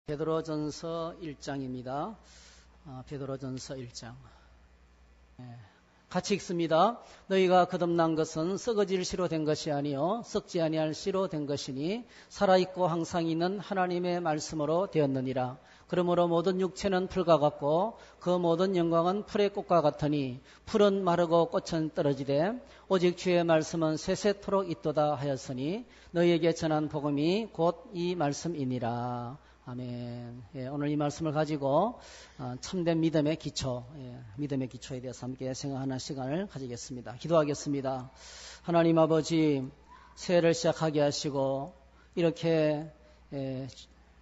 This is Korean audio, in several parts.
베드로전서 1장입니다. 베드로전서 1장. 같이 읽습니다. 너희가 거듭난 것은 썩어질 씨로 된 것이 아니요 썩지 아니할 씨로 된 것이니 살아있고 항상 있는 하나님의 말씀으로 되었느니라. 그러므로 모든 육체는 풀과 같고 그 모든 영광은 풀의 꽃과 같으니 풀은 마르고 꽃은 떨어지되 오직 주의 말씀은 세세토록 있도다 하였으니 너희에게 전한 복음이 곧 이 말씀이니라. 아멘. 오늘 이 말씀을 가지고 참된 믿음의 기초, 믿음의 기초에 대해서 함께 생각하는 시간을 가지겠습니다. 기도하겠습니다. 하나님 아버지, 새해를 시작하게 하시고 이렇게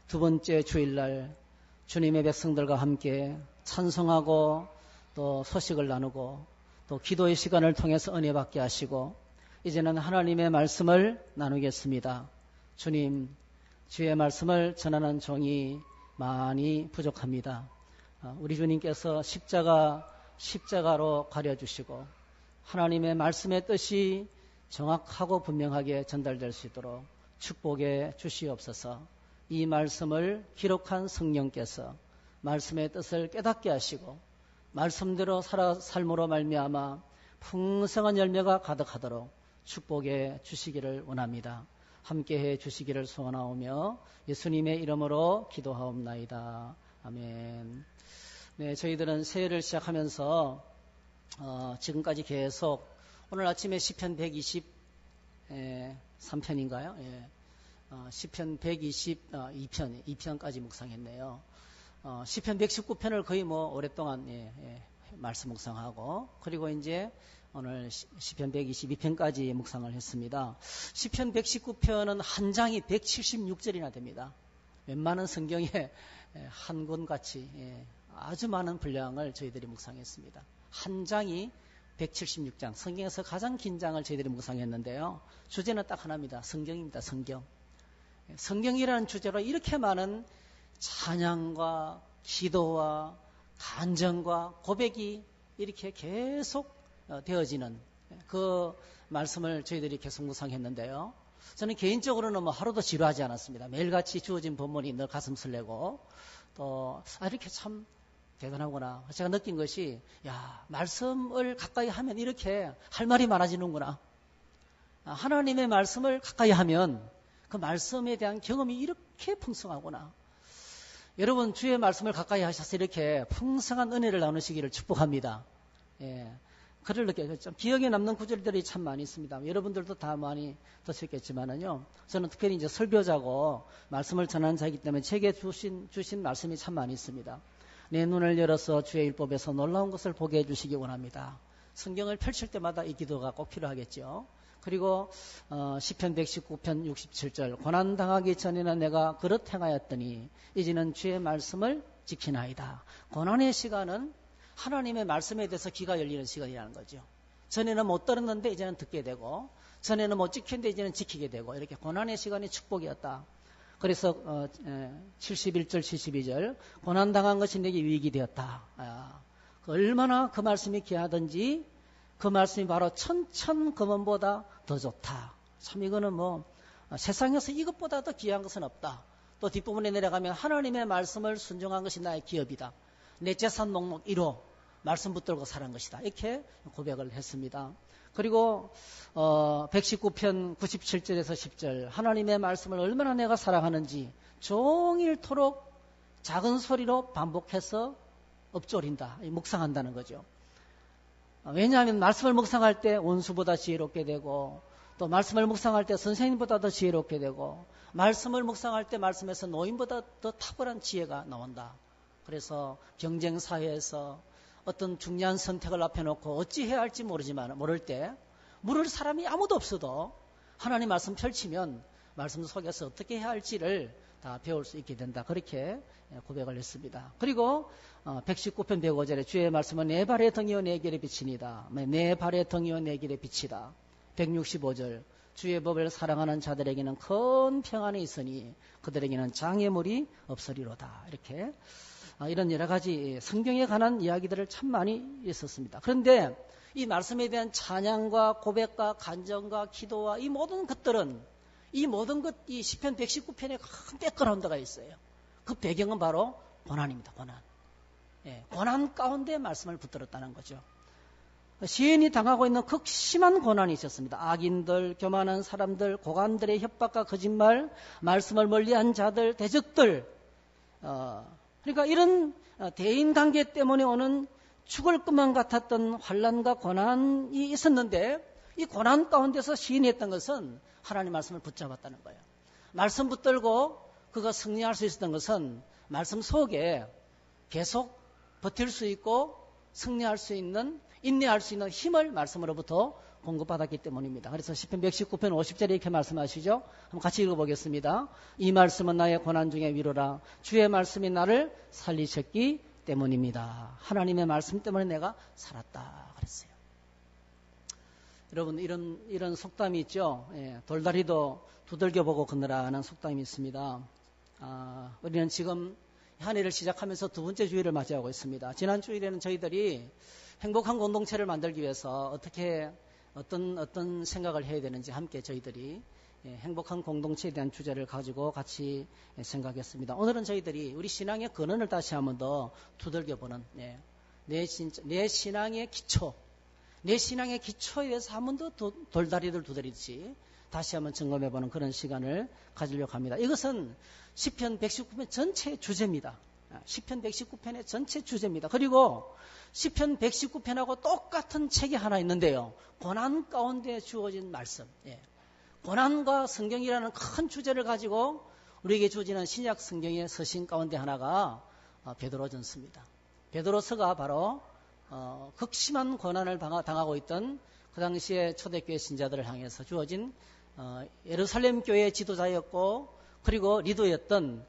두 번째 주일날 주님의 백성들과 함께 찬송하고 또 소식을 나누고 또 기도의 시간을 통해서 은혜 받게 하시고 이제는 하나님의 말씀을 나누겠습니다. 주님, 주의 말씀을 전하는 종이 많이 부족합니다. 우리 주님께서 십자가로 가려주시고 하나님의 말씀의 뜻이 정확하고 분명하게 전달될 수 있도록 축복해 주시옵소서. 이 말씀을 기록한 성령께서 말씀의 뜻을 깨닫게 하시고 말씀대로 삶으로 말미암아 풍성한 열매가 가득하도록 축복해 주시기를 원합니다. 함께해 주시기를 소원하오며 예수님의 이름으로 기도하옵나이다. 아멘. 네, 저희들은 새해를 시작하면서 지금까지 계속 오늘 아침에 시편 123편인가요? 시편 122편까지 묵상했네요. 시편 119편을 거의 오랫동안 말씀 묵상하고 그리고 이제 오늘 시편 122편까지 묵상을 했습니다. 시편 119편은 한 장이 176절이나 됩니다. 웬만한 성경에 한 권같이 아주 많은 분량을 저희들이 묵상했습니다. 한 장이 176장, 성경에서 가장 긴 장을 저희들이 묵상했는데요. 주제는 딱 하나입니다. 성경입니다. 성경. 성경이라는 주제로 이렇게 많은 찬양과 기도와 간증과 고백이 이렇게 계속 되어지는 그 말씀을 저희들이 계속 묵상했는데요. 저는 개인적으로는 하루도 지루하지 않았습니다. 매일같이 주어진 본문이 늘 가슴 설레고 또 이렇게 참 대단하구나. 제가 느낀 것이 말씀을 가까이 하면 이렇게 할 말이 많아지는구나. 하나님의 말씀을 가까이 하면 그 말씀에 대한 경험이 이렇게 풍성하구나. 여러분 주의 말씀을 가까이 하셔서 이렇게 풍성한 은혜를 나누시기를 축복합니다. 그를 느껴요. 좀 기억에 남는 구절들이 참 많이 있습니다. 여러분들도 다 많이 드셨겠지만은요. 저는 특별히 이제 설교자고 말씀을 전하는 자이기 때문에 제게 주신 말씀이 참 많이 있습니다. 내 눈을 열어서 주의 율법에서 놀라운 것을 보게 해주시기 원합니다. 성경을 펼칠 때마다 이 기도가 꼭 필요하겠죠. 그리고 시편 119편 67절 고난당하기 전에는 내가 그릇 행하였더니 이제는 주의 말씀을 지키나이다. 고난의 시간은 하나님의 말씀에 대해서 귀가 열리는 시간이라는 거죠. 전에는 못 들었는데 이제는 듣게 되고 전에는 못 지켰는데 이제는 지키게 되고 이렇게 고난의 시간이 축복이었다. 그래서 71절 72절 고난당한 것이 내게 유익이 되었다. 얼마나 그 말씀이 귀하든지 그 말씀이 바로 천천금원보다 더 좋다. 참 이거는 세상에서 이것보다 더 귀한 것은 없다. 또 뒷부분에 내려가면 하나님의 말씀을 순종한 것이 나의 기업이다. 내 재산 목록 1호 말씀 붙들고 살은 것이다. 이렇게 고백을 했습니다. 그리고 119편 97절에서 10절 하나님의 말씀을 얼마나 내가 사랑하는지 종일토록 작은 소리로 반복해서 읊조린다. 묵상한다는 거죠. 왜냐하면 말씀을 묵상할 때 원수보다 지혜롭게 되고 또 말씀을 묵상할 때 선생님보다 더 지혜롭게 되고 말씀을 묵상할 때 말씀에서 노인보다 더 탁월한 지혜가 나온다. 그래서 경쟁사회에서 어떤 중요한 선택을 앞에 놓고 어찌 해야 할지 모를 때 물을 사람이 아무도 없어도 하나님 말씀 펼치면 말씀 속에서 어떻게 해야 할지를 다 배울 수 있게 된다. 그렇게 고백을 했습니다. 그리고 119편 105절에 주의 말씀은 내 발의 등이요 내 길의 빛이니다. 내 발의 등이요 내 길의 빛이다. 165절 주의 법을 사랑하는 자들에게는 큰 평안이 있으니 그들에게는 장애물이 없으리로다. 이렇게 이런 여러 가지 성경에 관한 이야기들을 참 많이 있었습니다. 그런데 이 말씀에 대한 찬양과 고백과 간정과 기도와 이 모든 것들은 이 시편 119편에 큰 백그라운드가 있어요. 그 배경은 바로 고난입니다. 고난. 예, 고난 가운데 말씀을 붙들었다는 거죠. 시인이 당하고 있는 극심한 고난이 있었습니다. 악인들, 교만한 사람들, 고관들의 협박과 거짓말, 말씀을 멀리한 자들, 대적들. 그러니까 이런 대인관계 때문에 오는 죽을 것만 같았던 환난과 고난이 있었는데 이 고난 가운데서 시인이 했던 것은 하나님 말씀을 붙잡았다는 거예요. 말씀 붙들고 그가 승리할 수 있었던 것은 말씀 속에 계속 버틸 수 있고 승리할 수 있는, 인내할 수 있는 힘을 말씀으로부터 공급받았기 때문입니다. 그래서 시편 119편 50절에 이렇게 말씀하시죠. 한번 같이 읽어보겠습니다. 이 말씀은 나의 고난 중에 위로라. 주의 말씀이 나를 살리셨기 때문입니다. 하나님의 말씀 때문에 내가 살았다 그랬어요. 여러분 이런 속담이 있죠. 예, 돌다리도 두들겨보고 걷느라는 속담이 있습니다. 우리는 지금 한 해를 시작하면서 두 번째 주일을 맞이하고 있습니다. 지난 주일에는 저희들이 행복한 공동체를 만들기 위해서 어떤 생각을 해야 되는지 함께 저희들이 행복한 공동체에 대한 주제를 가지고 같이 생각했습니다. 오늘은 저희들이 우리 신앙의 근원을 다시 한번 더 두들겨보는 내 신앙의 기초, 내 신앙의 기초에 대해서 한 번 더 돌다리를 두드리듯이 다시 한번 점검해보는 그런 시간을 가지려고 합니다. 이것은 시편 119편 전체의 주제입니다. 시편 119편의 전체 주제입니다. 그리고 시편 119편하고 똑같은 책이 하나 있는데요. 고난 가운데 주어진 말씀. 고난과 성경이라는 큰 주제를 가지고 우리에게 주어지는 신약 성경의 서신 가운데 하나가 베드로전서입니다. 베드로서가 바로 극심한 고난을 당하고 있던 그 당시에 초대교회 신자들을 향해서 주어진 예루살렘 교회의 지도자였고 그리고 리더였던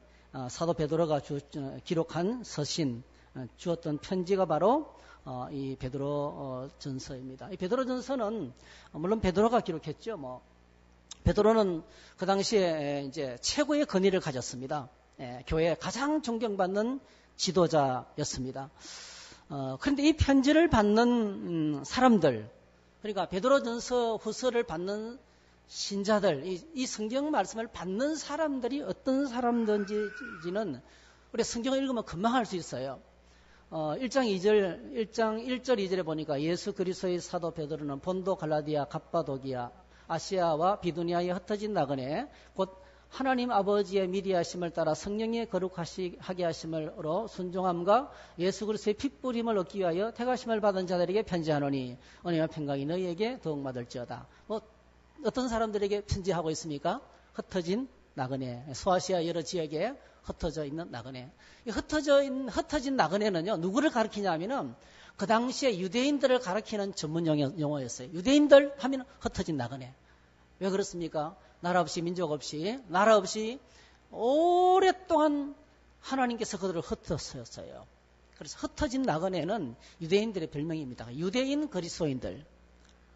사도 베드로가 기록한 서신, 주었던 편지가 바로 이 베드로 전서입니다. 이 베드로 전서는 물론 베드로가 기록했죠. 베드로는 그 당시에 이제 최고의 권위를 가졌습니다. 교회에 가장 존경받는 지도자였습니다. 그런데 이 편지를 받는 사람들, 그러니까 베드로 전서 후서를 받는 신자들, 이 성경 말씀을 받는 사람들이 어떤 사람들인지는 우리 성경을 읽으면 금방 알 수 있어요. 1장 1절 2절에 보니까 예수 그리스도의 사도 베드로는 본도, 갈라디아, 갑바도기아, 아시아와 비두니아에 흩어진 나그네 곧 하나님 아버지의 미리하심을 따라 성령의 거룩하게 하심으로 순종함과 예수 그리스도의 핏부림을 얻기 위하여 택하심을 받은 자들에게 편지하노니 은혜와 평강이 너희에게 더욱 받을지어다. 어떤 사람들에게 편지하고 있습니까? 흩어진 나그네, 소아시아 여러 지역에 흩어져 있는 나그네. 이 흩어진 나그네는요, 누구를 가리키냐면은 그 당시에 유대인들을 가리키는 전문 용어였어요. 유대인들 하면 흩어진 나그네. 왜 그렇습니까? 나라 없이 민족 없이 나라 없이 오랫동안 하나님께서 그들을 흩었어요. 그래서 흩어진 나그네는 유대인들의 별명입니다. 유대인 그리스도인들.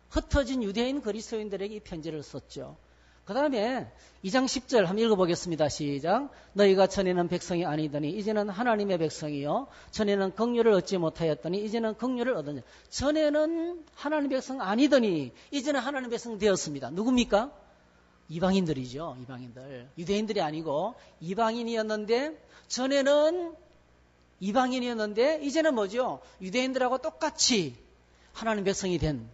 흩어진 유대인 그리스도인들에게 이 편지를 썼죠. 그 다음에 2장 10절 한번 읽어보겠습니다. 시작. 너희가 전에는 백성이 아니더니 이제는 하나님의 백성이요 전에는 긍휼을 얻지 못하였더니 이제는 긍휼을 얻으니 전에는 하나님의 백성 아니더니 이제는 하나님의 백성 되었습니다. 누굽니까? 이방인들이죠. 이방인들. 유대인들이 아니고 이방인이었는데 전에는 이방인이었는데 이제는 뭐죠? 유대인들하고 똑같이 하나님의 백성이 된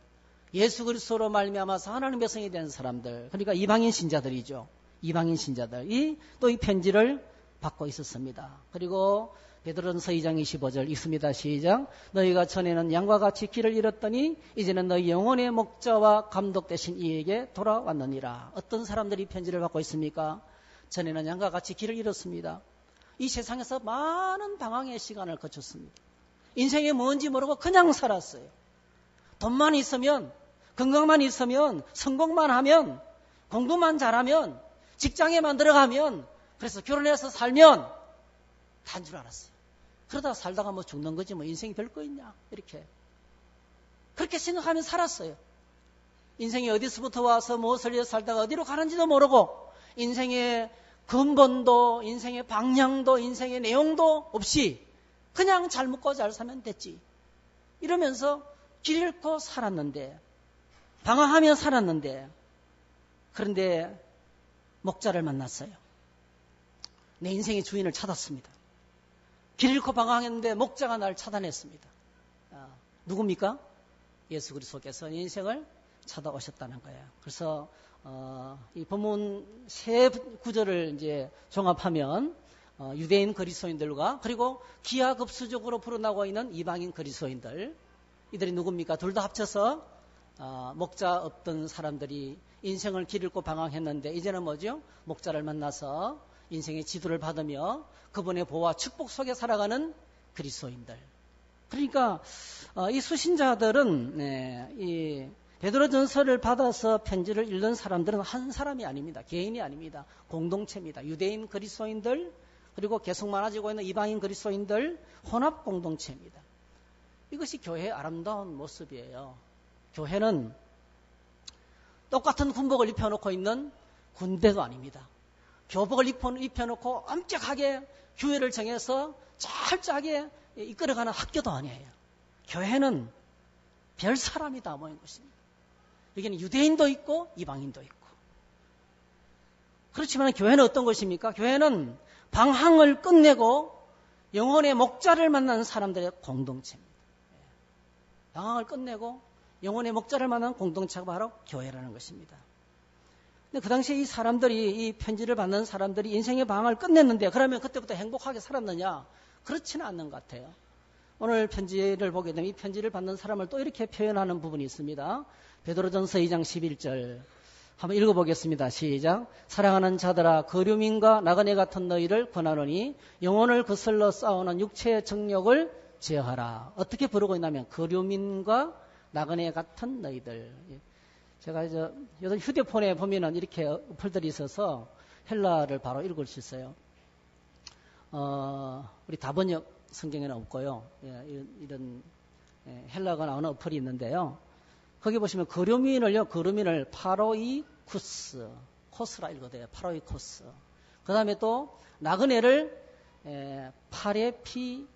예수 그리스도로 말미암아서 하나님 백성이 된 사람들, 그러니까 이방인 신자들이죠. 이방인 신자들이 또 이 편지를 받고 있었습니다. 그리고 베드로전서 2장 25절 읽습니다. 시작. 너희가 전에는 양과 같이 길을 잃었더니 이제는 너희 영혼의 목자와 감독 되신 이에게 돌아왔느니라. 어떤 사람들이 편지를 받고 있습니까? 전에는 양과 같이 길을 잃었습니다. 이 세상에서 많은 방황의 시간을 거쳤습니다. 인생이 뭔지 모르고 그냥 살았어요. 돈만 있으면, 건강만 있으면, 성공만 하면, 공부만 잘하면, 직장에만 들어가면, 그래서 결혼해서 살면 다인 줄 알았어요. 그러다가 살다가 뭐 죽는 거지 뭐 인생이 별거 있냐 이렇게 그렇게 생각하면 살았어요. 인생이 어디서부터 와서 무엇을 위해서 살다가 어디로 가는지도 모르고 인생의 근본도 인생의 방향도 인생의 내용도 없이 그냥 잘 먹고 잘 살면 됐지 이러면서 길 잃고 살았는데 방황하며 살았는데 그런데 목자를 만났어요. 내 인생의 주인을 찾았습니다. 길 잃고 방황했는데 목자가 날 차단했습니다. 누굽니까? 예수 그리스도께서 인생을 찾아오셨다는 거예요. 그래서 이 본문 세 구절을 이제 종합하면 유대인 그리스도인들과 그리고 기하급수적으로 불어나고 있는 이방인 그리스도인들, 이들이 누굽니까? 둘 다 합쳐서 목자 없던 사람들이 인생을 길 잃고 방황했는데 이제는 뭐죠? 목자를 만나서 인생의 지도를 받으며 그분의 보호와 축복 속에 살아가는 그리스도인들. 그러니까 이 수신자들은 이 베드로전서를 받아서 편지를 읽는 사람들은 한 사람이 아닙니다. 개인이 아닙니다. 공동체입니다. 유대인 그리스도인들 그리고 계속 많아지고 있는 이방인 그리스도인들 혼합 공동체입니다. 이것이 교회의 아름다운 모습이에요. 교회는 똑같은 군복을 입혀놓고 있는 군대도 아닙니다. 교복을 입혀놓고 엄격하게 규례를 정해서 철저하게 이끌어가는 학교도 아니에요. 교회는 별 사람이 다 모인 것입니다. 여기는 유대인도 있고 이방인도 있고. 그렇지만 교회는 어떤 것입니까? 교회는 방황을 끝내고 영혼의 목자를 만나는 사람들의 공동체입니다. 방황을 끝내고 영혼의 목자를 만나는 공동체가 바로 교회라는 것입니다. 근데 그 당시에 이 사람들이, 이 편지를 받는 사람들이 인생의 방황을 끝냈는데 그러면 그때부터 행복하게 살았느냐? 그렇지는 않는 것 같아요. 오늘 편지를 보게 되면 이 편지를 받는 사람을 또 이렇게 표현하는 부분이 있습니다. 베드로전서 2장 11절 한번 읽어보겠습니다. 시작. 사랑하는 자들아 거류민과 나그네 같은 너희를 권하노니 영혼을 거슬러 싸우는 육체의 정욕을 제어하라. 어떻게 부르고 있냐면 거류민과 나그네 같은 너희들. 제가 요즘 휴대폰에 보면은 이렇게 어플들이 있어서 헬라를 바로 읽을 수 있어요. 우리 다번역 성경에는 없고요. 이런 헬라가 나오는 어플이 있는데요. 거기 보시면 거류민을 파로이쿠스, 코스라 읽어도요. 파로이코스. 그 다음에 또 나그네를 파레피데무스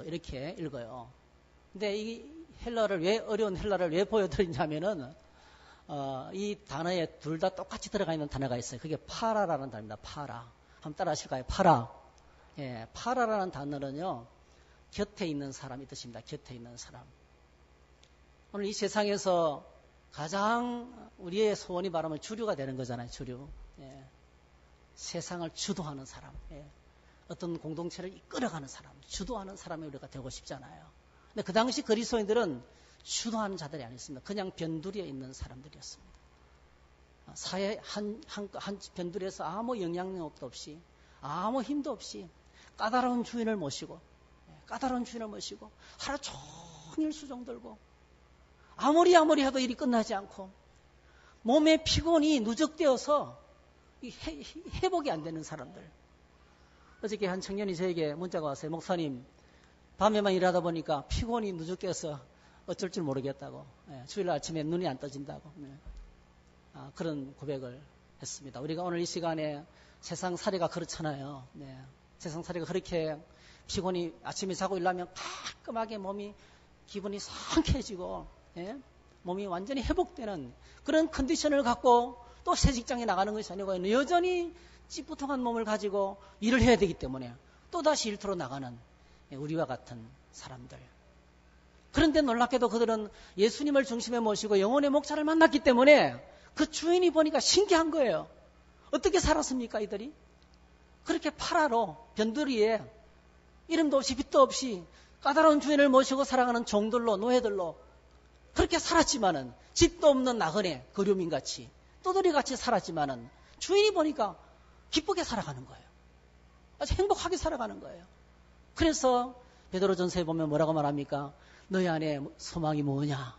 이렇게 읽어요. 근데 이 어려운 헬라를 왜 보여드리냐면은 이 단어에 둘 다 똑같이 들어가 있는 단어가 있어요. 그게 파라라는 단어입니다. 파라. 한번 따라 하실까요? 파라. 파라라는 단어는요. 곁에 있는 사람이 뜻입니다. 곁에 있는 사람. 오늘 이 세상에서 가장 우리의 소원이 바라면 주류가 되는 거잖아요. 주류. 세상을 주도하는 사람. 어떤 공동체를 이끌어가는 사람. 주도하는 사람이 우리가 되고 싶잖아요. 근데 그 당시 그리스도인들은 주도하는 자들이 아니었습니다. 그냥 변두리에 있는 사람들이었습니다. 사회 한 변두리에서 아무 영향력도 없이 아무 힘도 없이 까다로운 주인을 모시고 하루 종일 수종 들고 아무리 해도 일이 끝나지 않고 몸의 피곤이 누적되어서 회복이 안 되는 사람들. 어저께 한 청년이 저에게 문자가 왔어요. 목사님, 밤에만 일하다 보니까 피곤이 누적돼서 어쩔 줄 모르겠다고. 주일 아침에 눈이 안 떠진다고. 그런 고백을 했습니다. 우리가 오늘 이 시간에 세상살이가 그렇잖아요. 세상살이가 그렇게 피곤이 아침에 자고 일어나면 깔끔하게 기분이 상쾌해지고 몸이 완전히 회복되는 그런 컨디션을 갖고 또 새 직장에 나가는 것이 아니고 여전히 찌뿌통한 몸을 가지고 일을 해야 되기 때문에 또다시 일터로 나가는 우리와 같은 사람들. 그런데 놀랍게도 그들은 예수님을 중심에 모시고 영혼의 목자를 만났기 때문에 그 주인이 보니까 신기한 거예요. 어떻게 살았습니까, 이들이? 그렇게 파라로 변두리에 이름도 없이 빛도 없이 까다로운 주인을 모시고 살아가는 종들로 노예들로 그렇게 살았지만은 집도 없는 나그네 거류민같이 떠돌이같이 살았지만은 주인이 보니까 기쁘게 살아가는 거예요. 아주 행복하게 살아가는 거예요. 그래서 베드로전서에 보면 뭐라고 말합니까? 너희 안에 소망이 뭐냐?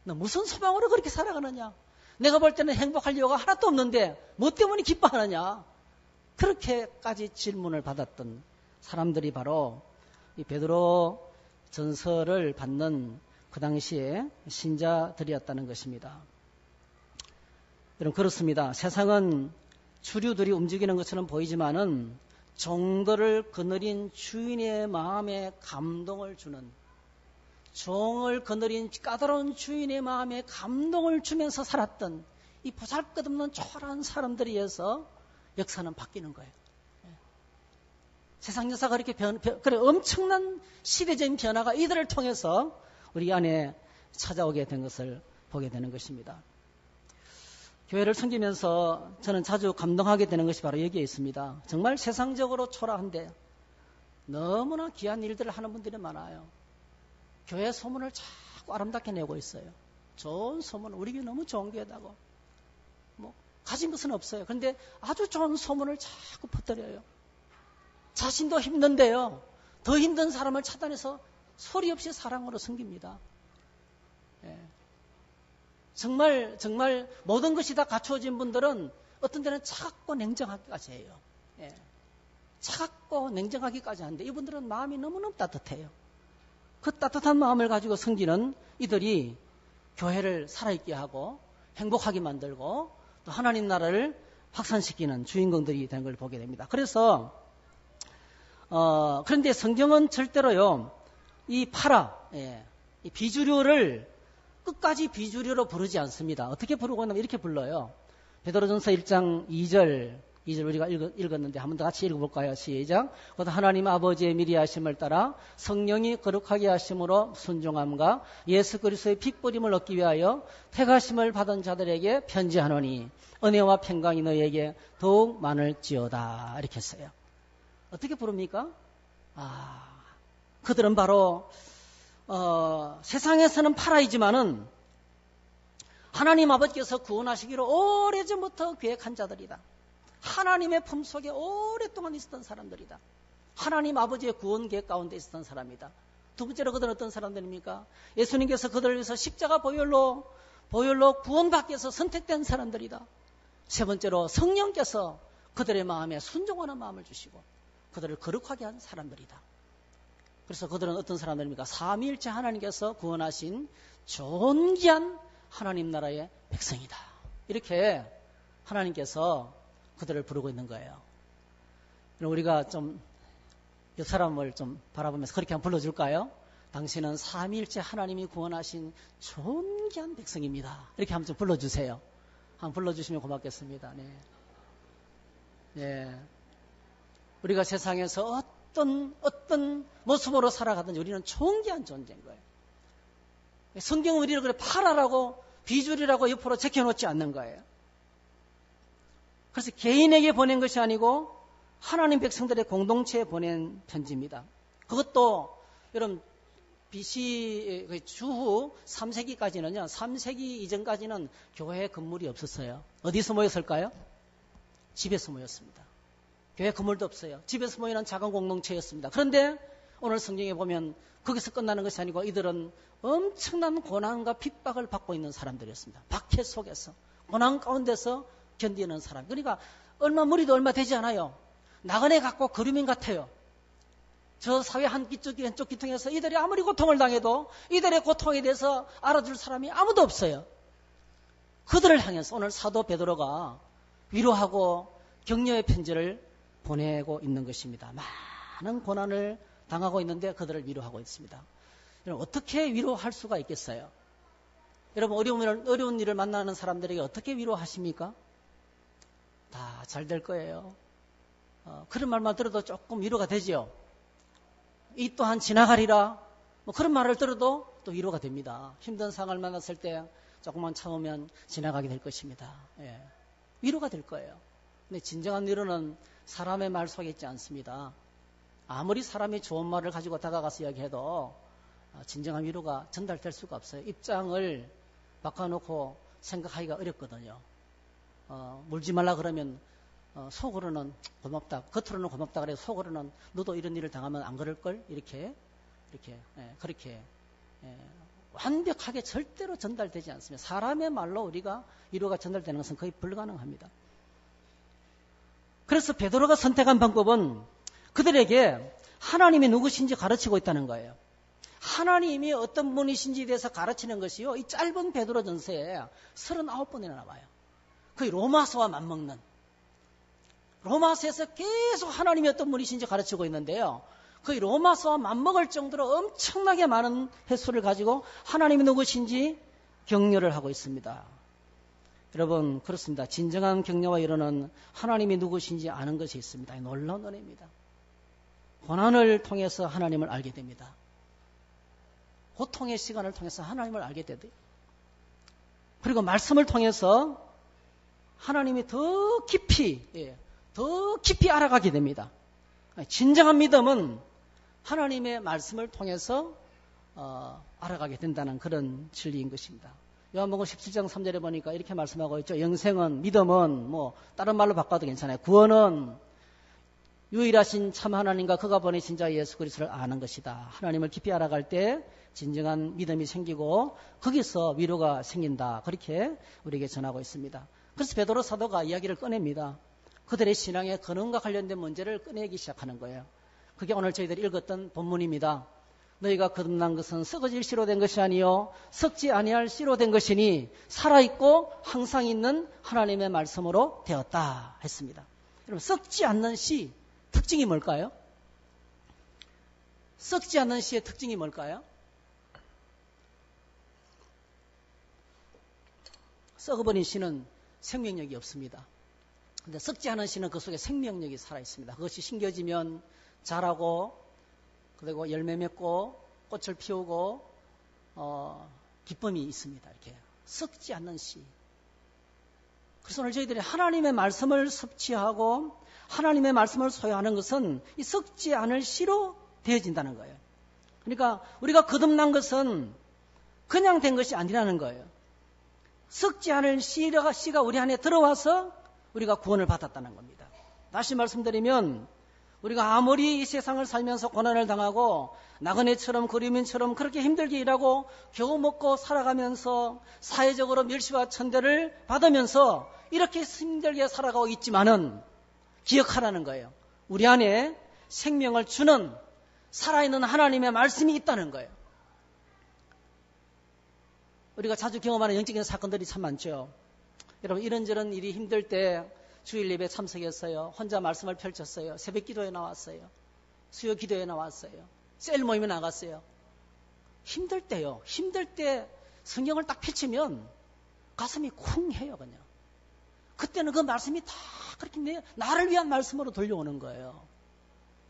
너 무슨 소망으로 그렇게 살아가느냐? 내가 볼 때는 행복할 이유가 하나도 없는데 뭐 때문에 기뻐하느냐? 그렇게까지 질문을 받았던 사람들이 바로 이 베드로 전서를 받는 그 당시에 신자들이었다는 것입니다. 여러분 그렇습니다. 세상은 주류들이 움직이는 것처럼 보이지만은 종들을 거느린 주인의 마음에 감동을 주는 종을 거느린 까다로운 주인의 마음에 감동을 주면서 살았던 이 보잘것없는 초라한 사람들에 의해서 역사는 바뀌는 거예요. 세상 역사가 그렇게 그래 엄청난 시대적인 변화가 이들을 통해서 우리 안에 찾아오게 된 것을 보게 되는 것입니다. 교회를 섬기면서 저는 자주 감동하게 되는 것이 바로 여기에 있습니다. 정말 세상적으로 초라한데 너무나 귀한 일들을 하는 분들이 많아요. 교회 소문을 자꾸 아름답게 내고 있어요. 좋은 소문, 우리 교회 너무 좋은 교회다고. 뭐 가진 것은 없어요. 그런데 아주 좋은 소문을 자꾸 퍼뜨려요. 자신도 힘든데요. 더 힘든 사람을 찾아내서 소리 없이 사랑으로 섬깁니다. 예. 정말 모든 것이 다 갖추어진 분들은 어떤 데는 차갑고 냉정하기까지 해요. 예. 차갑고 냉정하기까지 하는데 이분들은 마음이 너무너무 따뜻해요. 그 따뜻한 마음을 가지고 섬기는 이들이 교회를 살아있게 하고 행복하게 만들고 또 하나님 나라를 확산시키는 주인공들이 되는 걸 보게 됩니다. 그래서 그런데 성경은 절대로요, 이 파라, 이 비주류를 끝까지 비주류로 부르지 않습니다. 어떻게 부르고 있냐면 이렇게 불러요. 베드로전서 1장 2절 우리가 읽었는데 한번 더 같이 읽어볼까요? 시작. 곧 하나님 아버지의 미리 하심을 따라 성령이 거룩하게 하심으로 순종함과 예수 그리스도의 핏부림을 얻기 위하여 택하심을 받은 자들에게 편지하노니 은혜와 평강이 너희에게 더욱 많을지어다. 이렇게 했어요. 어떻게 부릅니까? 그들은 바로 세상에서는 파라이지만은 하나님 아버지께서 구원하시기로 오래전부터 계획한 자들이다. 하나님의 품속에 오랫동안 있었던 사람들이다. 하나님 아버지의 구원 계획 가운데 있었던 사람이다. 두 번째로 그들은 어떤 사람들입니까? 예수님께서 그들을 위해서 십자가 보혈로 구원받기 위해서 선택된 사람들이다. 세 번째로 성령께서 그들의 마음에 순종하는 마음을 주시고 그들을 거룩하게 한 사람들이다. 그래서 그들은 어떤 사람들입니까? 삼위일체 하나님께서 구원하신 존귀한 하나님 나라의 백성이다. 이렇게 하나님께서 그들을 부르고 있는 거예요. 우리가 좀 이 사람을 좀 바라보면서 그렇게 한번 불러줄까요? 당신은 삼위일체 하나님이 구원하신 존귀한 백성입니다. 이렇게 한번 좀 불러주세요. 한번 불러주시면 고맙겠습니다. 네. 네. 우리가 세상에서 어떤 모습으로 살아가든지 우리는 존귀한 존재인 거예요. 성경은 우리를 그래 파라라고 비주류라고 옆으로 제껴놓지 않는 거예요. 그래서 개인에게 보낸 것이 아니고 하나님 백성들의 공동체에 보낸 편지입니다. 그것도 여러분 BC 주후 3세기까지는요. 3세기 이전까지는 교회 건물이 없었어요. 어디서 모였을까요? 집에서 모였습니다. 교회 건물도 없어요. 집에서 모이는 작은 공동체였습니다. 그런데 오늘 성경에 보면 거기서 끝나는 것이 아니고 이들은 엄청난 고난과 핍박을 받고 있는 사람들이었습니다. 박해 속에서 고난 가운데서 견디는 사람. 그러니까 무리도 얼마 되지 않아요. 나그네 같고 거류민 같아요. 저 사회 한쪽 기통에서 이들이 아무리 고통을 당해도 이들의 고통에 대해서 알아줄 사람이 아무도 없어요. 그들을 향해서 오늘 사도 베드로가 위로하고 격려의 편지를 보내고 있는 것입니다. 많은 고난을 당하고 있는데 그들을 위로하고 있습니다. 여러분 어떻게 위로할 수가 있겠어요? 여러분 어려운 일을 만나는 사람들에게 어떻게 위로하십니까? 다 잘 될 거예요. 그런 말만 들어도 조금 위로가 되죠. 이 또한 지나가리라. 그런 말을 들어도 또 위로가 됩니다. 힘든 상황을 만났을 때 조금만 참으면 지나가게 될 것입니다. 예. 위로가 될 거예요. 근데 진정한 위로는 사람의 말 속에 있지 않습니다. 아무리 사람이 좋은 말을 가지고 다가가서 이야기해도 진정한 위로가 전달될 수가 없어요. 입장을 바꿔놓고 생각하기가 어렵거든요. 물지 말라 그러면 속으로는 고맙다. 겉으로는 고맙다 그래도 속으로는 너도 이런 일을 당하면 안 그럴걸? 그렇게 완벽하게 절대로 전달되지 않습니다. 사람의 말로 우리가 위로가 전달되는 것은 거의 불가능합니다. 그래서 베드로가 선택한 방법은 그들에게 하나님이 누구신지 가르치고 있다는 거예요. 하나님이 어떤 분이신지에 대해서 가르치는 것이요. 이 짧은 베드로전서에 39번이나 나와요. 거의 로마서와 맞먹는. 로마서에서 계속 하나님이 어떤 분이신지 가르치고 있는데요. 거의 로마서와 맞먹을 정도로 엄청나게 많은 횟수를 가지고 하나님이 누구신지 격려를 하고 있습니다. 여러분 그렇습니다. 진정한 격려와 위로는 하나님이 누구신지 아는 것이 있습니다. 놀라운 은혜입니다. 고난을 통해서 하나님을 알게 됩니다. 고통의 시간을 통해서 하나님을 알게 되고요. 그리고 말씀을 통해서 하나님이 더 깊이 알아가게 됩니다. 진정한 믿음은 하나님의 말씀을 통해서 알아가게 된다는 그런 진리인 것입니다. 요한복음 17장 3절에 보니까 이렇게 말씀하고 있죠. 영생은, 믿음은 다른 말로 바꿔도 괜찮아요. 구원은 유일하신 참 하나님과 그가 보내신 자 예수 그리스도를 아는 것이다. 하나님을 깊이 알아갈 때 진정한 믿음이 생기고 거기서 위로가 생긴다. 그렇게 우리에게 전하고 있습니다. 그래서 베드로 사도가 이야기를 꺼냅니다. 그들의 신앙의 근원과 관련된 문제를 꺼내기 시작하는 거예요. 그게 오늘 저희들이 읽었던 본문입니다. 너희가 거듭난 것은 썩어질 씨로 된 것이 아니요 썩지 아니할 씨로 된 것이니 살아있고 항상 있는 하나님의 말씀으로 되었다 했습니다. 여러분 썩지 않는 씨 특징이 뭘까요? 썩지 않는 씨의 특징이 뭘까요? 썩어버린 씨는 생명력이 없습니다. 근데 썩지 않은 씨는 그 속에 생명력이 살아있습니다. 그것이 심겨지면 자라고 그리고 열매 맺고 꽃을 피우고 기쁨이 있습니다. 이렇게 썩지 않는 씨. 그래서 오늘 저희들이 하나님의 말씀을 섭취하고 하나님의 말씀을 소유하는 것은 이 썩지 않을 씨로 되어진다는 거예요. 그러니까 우리가 거듭난 것은 그냥 된 것이 아니라는 거예요. 썩지 않을 씨가 우리 안에 들어와서 우리가 구원을 받았다는 겁니다. 다시 말씀드리면 우리가 아무리 이 세상을 살면서 고난을 당하고 나그네처럼 그리민처럼 그렇게 힘들게 일하고 겨우 먹고 살아가면서 사회적으로 멸시와 천대를 받으면서 이렇게 힘들게 살아가고 있지만은 기억하라는 거예요. 우리 안에 생명을 주는 살아있는 하나님의 말씀이 있다는 거예요. 우리가 자주 경험하는 영적인 사건들이 참 많죠. 여러분 이런저런 일이 힘들 때 주일 예배 참석했어요. 혼자 말씀을 펼쳤어요. 새벽 기도에 나왔어요. 수요 기도에 나왔어요. 셀 모임에 나갔어요. 힘들 때요. 힘들 때 성경을 딱 펼치면 가슴이 쿵 해요. 그냥. 그때는 그 말씀이 다 그렇게 나를 위한 말씀으로 들려오는 거예요.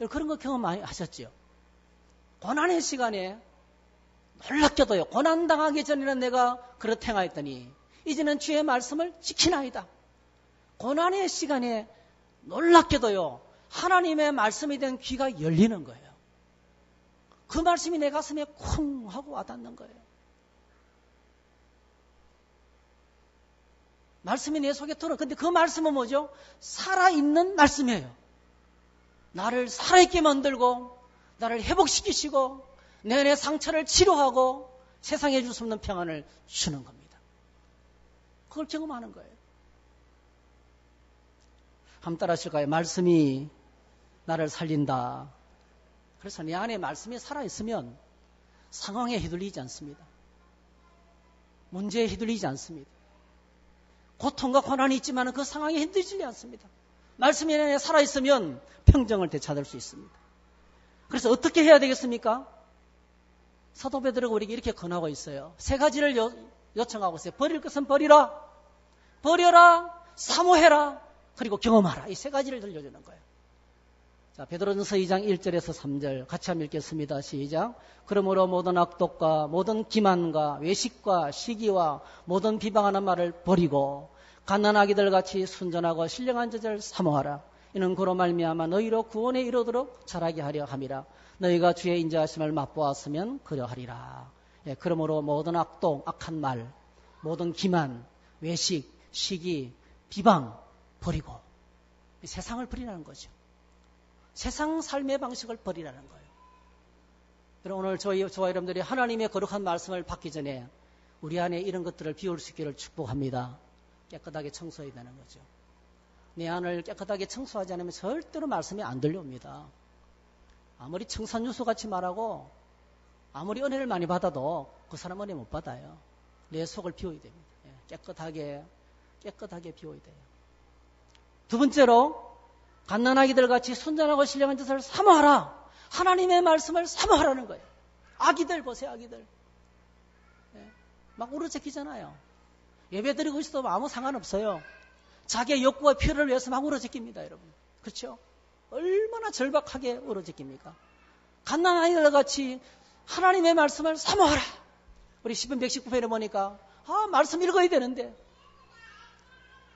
그런 거 경험 많이 하셨죠? 고난의 시간에 놀랍게도요. 고난당하기 전에는 내가 그렇게 행하였더니 이제는 주의 말씀을 지키나이다. 고난의 시간에 놀랍게도요. 하나님의 말씀이 된 귀가 열리는 거예요. 그 말씀이 내 가슴에 쿵 하고 와닿는 거예요. 말씀이 내 속에 들어. 근데 그 말씀은 뭐죠? 살아있는 말씀이에요. 나를 살아있게 만들고 나를 회복시키시고 내 안의 상처를 치료하고 세상에 줄 수 없는 평안을 주는 겁니다. 그걸 경험하는 거예요. 한번 따라 하실까요? 말씀이 나를 살린다. 그래서 내 안에 말씀이 살아있으면 상황에 휘둘리지 않습니다. 문제에 휘둘리지 않습니다. 고통과 고난이 있지만 그 상황에 흔들리지 않습니다. 말씀이 내 안에 살아있으면 평정을 되찾을 수 있습니다. 그래서 어떻게 해야 되겠습니까? 사도 베드로가 우리에게 이렇게 권하고 있어요. 세 가지를 요청하고 있어요. 버릴 것은 버리라. 버려라. 사모해라. 그리고 경험하라. 이 세 가지를 들려주는 거예요. 자, 베드로전서 2장 1절에서 3절 같이 한번 읽겠습니다. 시작. 그러므로 모든 악독과 모든 기만과 외식과 시기와 모든 비방하는 말을 버리고 갓난아기들 같이 순전하고 신령한 자를 사모하라. 이는 그로 말미암아 너희로 구원에 이르도록 자라게 하려 함이라. 너희가 주의 인자하심을 맛보았으면 그러하리라. 예, 그러므로 모든 악독, 악한 말, 모든 기만, 외식, 시기, 비방 버리고 세상을 버리라는 거죠. 세상 삶의 방식을 버리라는 거예요. 그럼 오늘 저와 여러분들이 하나님의 거룩한 말씀을 받기 전에 우리 안에 이런 것들을 비울 수 있기를 축복합니다. 깨끗하게 청소해야 되는 거죠. 내 안을 깨끗하게 청소하지 않으면 절대로 말씀이 안 들려옵니다. 아무리 청산유수같이 말하고 아무리 은혜를 많이 받아도 그 사람 은혜 못 받아요. 내 속을 비워야 됩니다. 깨끗하게 비워야 돼요. 두 번째로 갓난아기들 같이 순전하고 신령한 짓을 사모하라. 하나님의 말씀을 사모하라는 거예요. 아기들 보세요. 아기들 막 우러제끼잖아요. 예배 드리고 있어도 아무 상관없어요. 자기의 욕구와 필요를 위해서 막 울어제낍니다, 여러분. 그렇죠? 얼마나 절박하게 울어제낍니까? 갓난아이들 같이 하나님의 말씀을 사모하라. 우리 시편 119편에 보니까 말씀 읽어야 되는데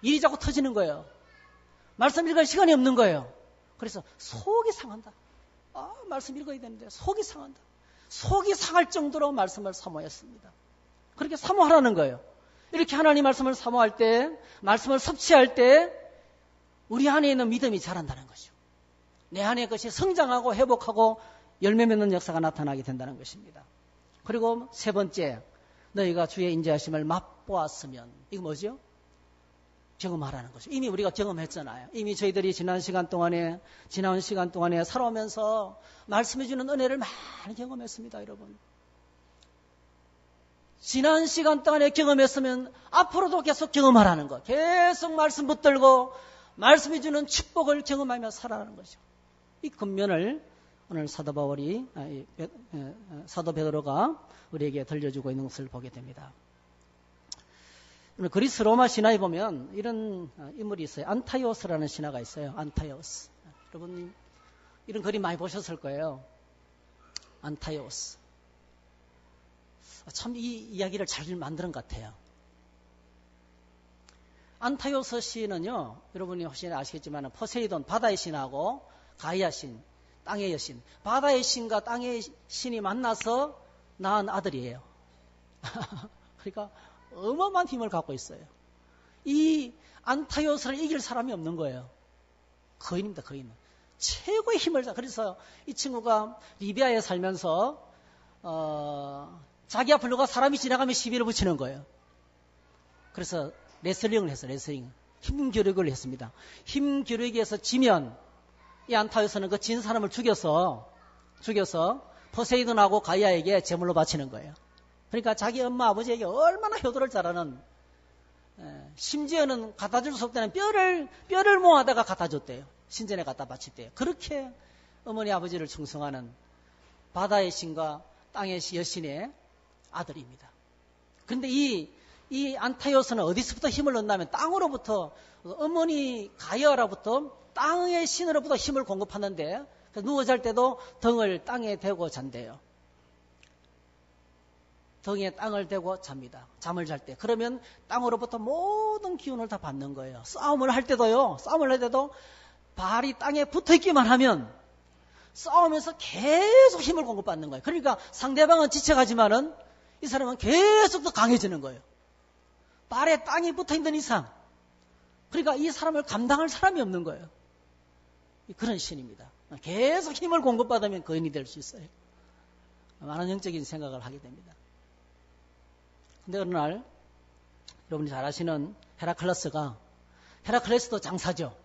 일이 자꾸 터지는 거예요. 말씀 읽을 시간이 없는 거예요. 그래서 속이 상한다. 말씀 읽어야 되는데 속이 상한다. 속이 상할 정도로 말씀을 사모했습니다. 그렇게 사모하라는 거예요. 이렇게 하나님 말씀을 사모할 때, 말씀을 섭취할 때 우리 안에 있는 믿음이 자란다는 거죠. 내 안에 것이 성장하고 회복하고 열매 맺는 역사가 나타나게 된다는 것입니다. 그리고 세 번째, 너희가 주의 인자하심을 맛보았으면, 이거 뭐죠? 경험하라는 거죠. 이미 우리가 경험했잖아요. 이미 저희들이 지난 시간 동안에 살아오면서 말씀해주는 은혜를 많이 경험했습니다, 여러분. 지난 시간 동안에 경험했으면 앞으로도 계속 경험하라는 거. 계속 말씀 붙들고 말씀해주는 축복을 경험하며 살아가는 거죠. 이 근면을 오늘 사도 베드로가 우리에게 들려주고 있는 것을 보게 됩니다. 그리스 로마 신화에 보면 이런 인물이 있어요. 안타이오스라는 신화가 있어요. 안타이오스. 여러분 이런 그림 많이 보셨을 거예요. 안타이오스. 참 이 이야기를 잘 만드는 것 같아요. 안타이오스 시는요, 여러분이 혹시 아시겠지만 포세이돈 바다의 신하고 가이아 신, 땅의 여신, 바다의 신과 땅의 신이 만나서 낳은 아들이에요. 그러니까 어마어마한 힘을 갖고 있어요. 이 안타이오스를 이길 사람이 없는 거예요. 거인입니다, 거인. 최고의 힘을 그래서 이 친구가 리비아에 살면서 자기 앞을 누가 사람이 지나가면 시비를 붙이는 거예요. 그래서 레슬링을 했어요. 레슬링. 힘 교육을 했습니다. 힘 교육에서 지면 이 안타이오스는 그 진 사람을 죽여서 포세이돈하고 가이아에게 제물로 바치는 거예요. 그러니까 자기 엄마 아버지에게 얼마나 효도를 잘하는, 심지어는 갖다 줄 수 없다는 뼈를 모아다가 갖다 줬대요. 신전에 갖다 바쳤대요. 그렇게 어머니 아버지를 충성하는 바다의 신과 땅의 여신의 아들입니다. 그런데 이 안타이오스는 어디서부터 힘을 얻냐면 땅으로부터, 어머니 가이아로부터 땅의 신으로부터 힘을 공급하는데, 누워 잘 때도 등을 땅에 대고 잔대요. 등에 땅을 대고 잡니다. 잠을 잘 때. 그러면 땅으로부터 모든 기운을 다 받는 거예요. 싸움을 할 때도 발이 땅에 붙어있기만 하면 싸우면서 계속 힘을 공급받는 거예요. 그러니까 상대방은 지쳐가지만은 이 사람은 계속 더 강해지는 거예요. 발에 땅이 붙어있는 이상. 그러니까 이 사람을 감당할 사람이 없는 거예요. 그런 신입니다. 계속 힘을 공급받으면 거인이 될 수 있어요. 많은 영적인 생각을 하게 됩니다. 근데 어느 날 여러분이 잘 아시는 헤라클레스도 장사죠.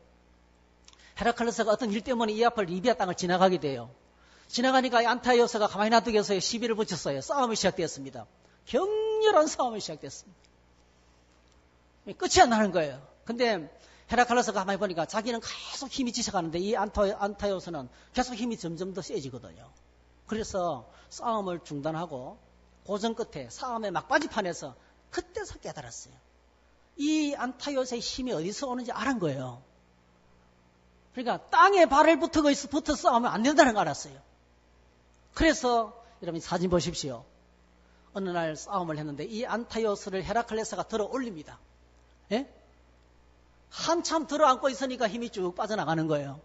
헤라클레스가 어떤 일 때문에 이 앞을 리비아 땅을 지나가게 돼요. 지나가니까 안타이오스가 가만히 놔두기 위해서 시비를 붙였어요. 싸움이 시작되었습니다. 격렬한 싸움이 시작됐습니다. 끝이 안 나는 거예요. 근데 헤라클레스가 가만히 보니까 자기는 계속 힘이 지쳐가는데 이 안타이오스는 계속 힘이 점점 더 세지거든요. 그래서 싸움을 중단하고 고전 끝에 싸움의 막바지판에서 그때서 깨달았어요. 이 안타이오스의 힘이 어디서 오는지 알은 거예요. 그러니까 땅에 발을 붙어 싸우면 안 된다는 걸 알았어요. 그래서 여러분 사진 보십시오. 어느 날 싸움을 했는데 이 안타이오스를 헤라클레스가 들어 올립니다. 예? 한참 들어 안고 있으니까 힘이 쭉 빠져나가는 거예요.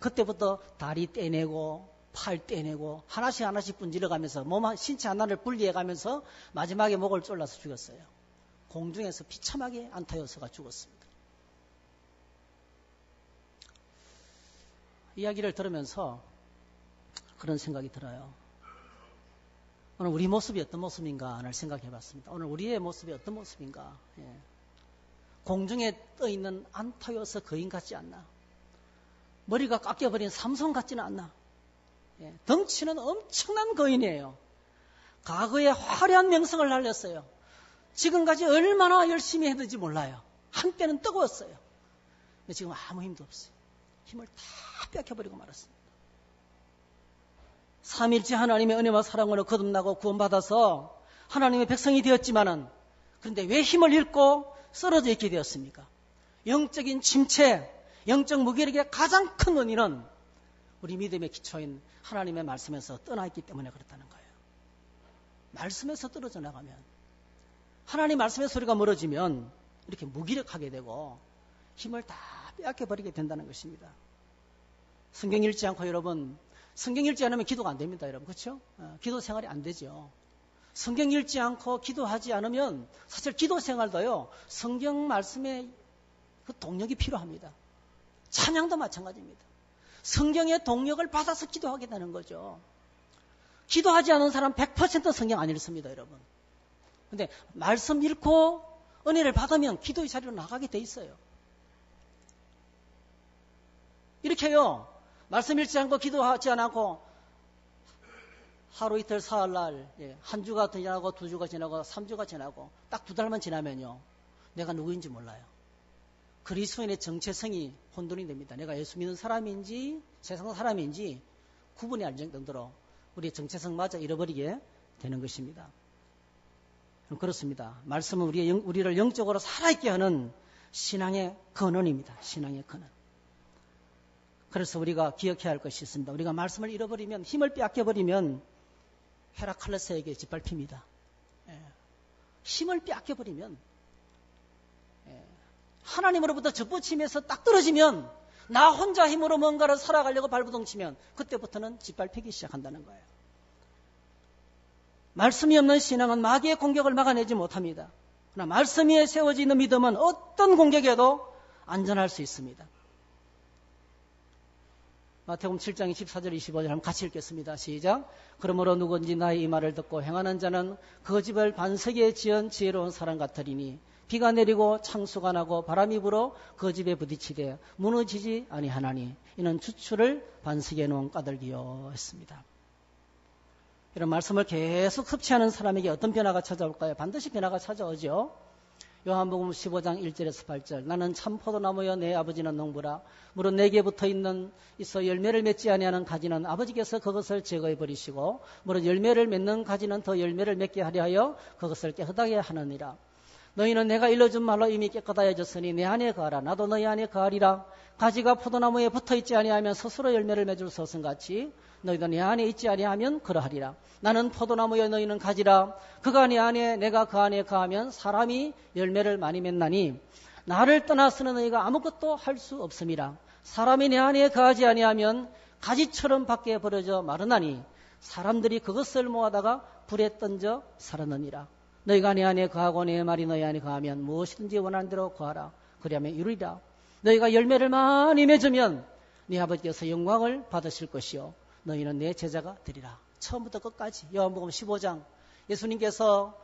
그때부터 다리 떼내고 팔 떼내고 하나씩 분질러가면서 신체 하나를 분리해가면서 마지막에 목을 졸라서 죽었어요. 공중에서 비참하게 안타이오스가 죽었습니다. 이야기를 들으면서 그런 생각이 들어요. 오늘 우리 모습이 어떤 모습인가 하는 생각해봤습니다. 오늘 우리의 모습이 어떤 모습인가. 예. 공중에 떠있는 안타이오스 거인 같지 않나. 머리가 깎여버린 삼손 같지는 않나. 예. 덩치는 엄청난 거인이에요. 과거에 화려한 명성을 날렸어요. 지금까지 얼마나 열심히 했는지 몰라요. 한때는 뜨거웠어요. 근데 지금 아무 힘도 없어요. 힘을 다 뺏겨버리고 말았습니다. 삼일째 하나님의 은혜와 사랑으로 거듭나고 구원받아서 하나님의 백성이 되었지만은 그런데 왜 힘을 잃고 쓰러져 있게 되었습니까? 영적인 침체, 영적 무기력의 가장 큰 원인은 우리 믿음의 기초인 하나님의 말씀에서 떠나 있기 때문에 그렇다는 거예요. 말씀에서 떨어져 나가면, 하나님 말씀의 소리가 멀어지면 이렇게 무기력하게 되고 힘을 다 빼앗겨버리게 된다는 것입니다. 성경 읽지 않고 여러분, 성경 읽지 않으면 기도가 안 됩니다, 여러분. 그렇죠? 기도 생활이 안 되죠. 성경 읽지 않고 기도하지 않으면 사실 기도 생활도요, 성경 말씀의 그 동력이 필요합니다. 찬양도 마찬가지입니다. 성경의 동력을 받아서 기도하게 되는 거죠. 기도하지 않은 사람 100% 성경 안 읽습니다, 여러분. 근데 말씀 읽고 은혜를 받으면 기도의 자리로 나가게 돼 있어요. 이렇게요, 말씀 읽지 않고 기도하지 않고 하루 이틀 사흘날, 한 주가 지나고 2주가 지나고 3주가 지나고 딱 2달만 지나면요, 내가 누구인지 몰라요. 그리스도인의 정체성이 혼돈이 됩니다. 내가 예수 믿는 사람인지 세상 사람인지 구분이 안 될 정도로 우리의 정체성마저 잃어버리게 되는 것입니다. 그렇습니다. 말씀은 우리를 영적으로 살아있게 하는 신앙의 근원입니다. 신앙의 근원. 그래서 우리가 기억해야 할 것이 있습니다. 우리가 말씀을 잃어버리면, 힘을 빼앗겨버리면 헤라클레스에게 짓밟힙니다. 힘을 빼앗겨버리면, 하나님으로부터 접붙임에서 딱 떨어지면, 나 혼자 힘으로 뭔가를 살아가려고 발부둥치면 그때부터는 짓밟히기 시작한다는 거예요. 말씀이 없는 신앙은 마귀의 공격을 막아내지 못합니다. 그러나 말씀 위에 세워져 있는 믿음은 어떤 공격에도 안전할 수 있습니다. 마태복음 7장 24절 25절 한번 같이 읽겠습니다. 시작. 그러므로 누구든지 나의 이 말을 듣고 행하는 자는 그 집을 반석에 지은 지혜로운 사람 같으리니 비가 내리고 창수가 나고 바람이 불어 그 집에 부딪히되 무너지지 아니하나니 이는 주추를 반석에 놓은 까닭이요 했습니다. 이런 말씀을 계속 섭취하는 사람에게 어떤 변화가 찾아올까요? 반드시 변화가 찾아오죠. 요한복음 15장 1절에서 8절. 나는 참 포도나무여 내 아버지는 농부라. 물은 내게 붙어 있어 열매를 맺지 아니하는 가지는 아버지께서 그것을 제거해 버리시고 물은 열매를 맺는 가지는 더 열매를 맺게 하려 하여 그것을 깨끗하게 하느니라. 너희는 내가 일러준 말로 이미 깨끗하여졌으니 내 안에 거하라. 나도 너희 안에 거하리라. 가지가 포도나무에 붙어있지 아니하면 스스로 열매를 맺을 수 없음같이 너희도 내 안에 있지 아니하면 그러하리라. 나는 포도나무여 너희는 가지라. 그가 내 안에 내가 그 안에 거하면 사람이 열매를 많이 맺나니 나를 떠나서는 너희가 아무것도 할 수 없음이라. 사람이 내 안에 거하지 아니하면 가지처럼 밖에 버려져 마르나니 사람들이 그것을 모아다가 불에 던져 살았느니라. 너희가 내 안에 거하고 내 말이 너희 안에 거하면 무엇이든지 원하는 대로 구하라. 그리하면 이루리라. 너희가 열매를 많이 맺으면 네 아버지께서 영광을 받으실 것이요 너희는 내 제자가 되리라. 처음부터 끝까지 요한복음 15장 예수님께서